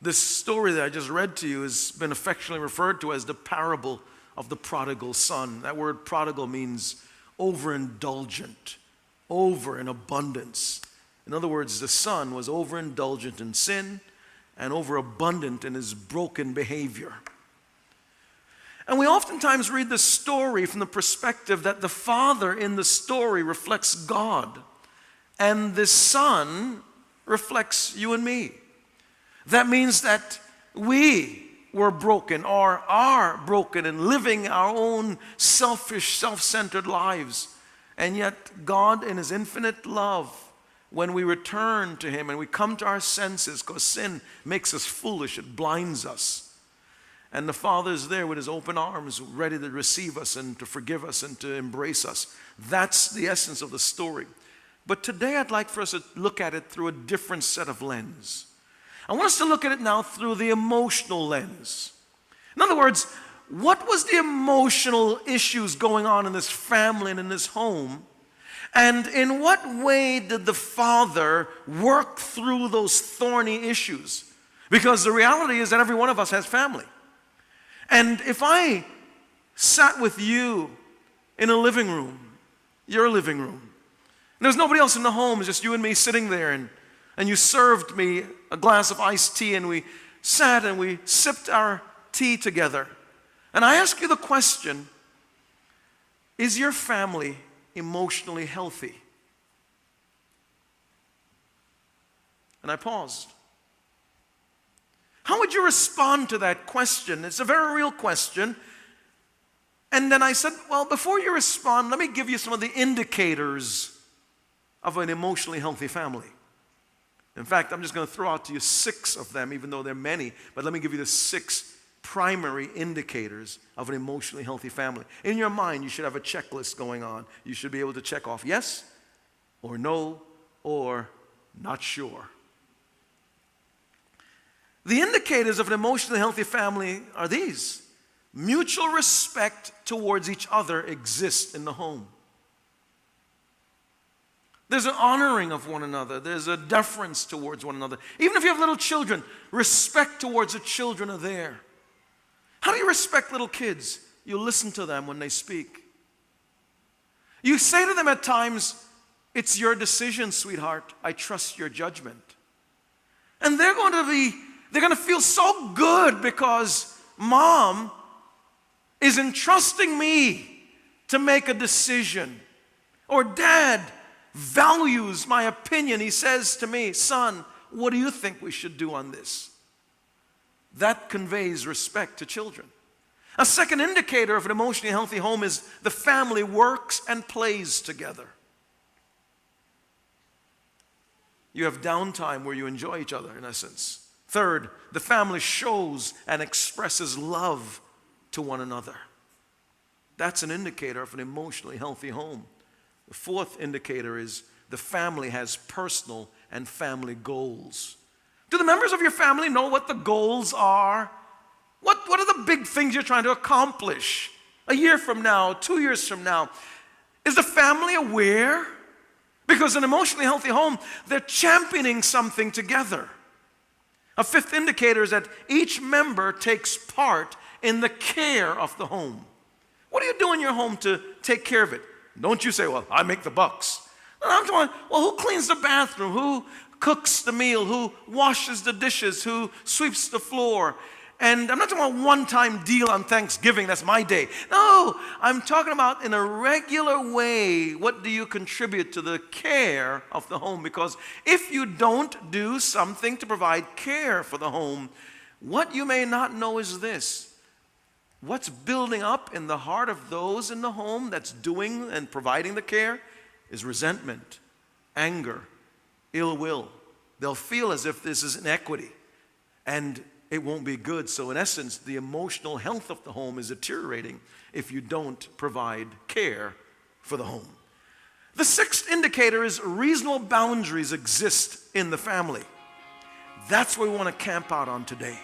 This story that I just read to you has been affectionately referred to as the parable of the prodigal son. That word prodigal means overindulgent, over in abundance. In other words, the son was overindulgent in sin and overabundant in his broken behavior. And we oftentimes read the story from the perspective that the father in the story reflects God, and the son reflects you and me. That means that we were broken or are broken and living our own selfish, self-centered lives. And yet God, in his infinite love, when we return to him and we come to our senses, because sin makes us foolish, it blinds us. And the Father is there with his open arms, ready to receive us and to forgive us and to embrace us. That's the essence of the story. But today I'd like for us to look at it through a different set of lens. I want us to look at it now through the emotional lens. In other words, what was the emotional issues going on in this family and in this home? And in what way did the father work through those thorny issues? Because the reality is that every one of us has family. And if I sat with you in a living room, your living room, and there's nobody else in the home, it's just you and me sitting there, and you served me a glass of iced tea, and we sat and we sipped our tea together. And I ask you the question, is your family emotionally healthy? And I paused. How would you respond to that question? It's a very real question. And then I said, well, before you respond, let me give you some of the indicators of an emotionally healthy family. In fact, I'm just going to throw out to you 6 of them, even though there are many, but let me give you the 6 primary indicators of an emotionally healthy family. In your mind, you should have a checklist going on. You should be able to check off yes or no or not sure. The indicators of an emotionally healthy family are these. Mutual respect towards each other exists in the home. There's an honoring of one another. There's a deference towards one another. Even if you have little children, respect towards the children are there. How do you respect little kids? You listen to them when they speak. You say to them at times, it's your decision, sweetheart. I trust your judgment. And they're going to feel so good because mom is entrusting me to make a decision. Or dad values my opinion. He says to me, son, what do you think we should do on this? That conveys respect to children. A second indicator of an emotionally healthy home is the family works and plays together. You have downtime where you enjoy each other, in essence. Third, the family shows and expresses love to one another. That's an indicator of an emotionally healthy home. The fourth indicator is the family has personal and family goals. Do the members of your family know what the goals are? What are the big things you're trying to accomplish? A year from now, 2 years from now. Is the family aware? Because an emotionally healthy home, they're championing something together. A fifth indicator is that each member takes part in the care of the home. What do you do in your home to take care of it? Don't you say, well, I make the bucks. No, I'm talking, well, who cleans the bathroom? Who cooks the meal? Who washes the dishes? Who sweeps the floor? And I'm not talking about a one-time deal on Thanksgiving, that's my day. No, I'm talking about in a regular way, what do you contribute to the care of the home? Because if you don't do something to provide care for the home, what you may not know is this. What's building up in the heart of those in the home that's doing and providing the care is resentment, anger, ill will. They'll feel as if this is inequity, and it won't be good. So in essence, the emotional health of the home is deteriorating if you don't provide care for the home. The sixth indicator is reasonable boundaries exist in the family. That's what we want to camp out on today.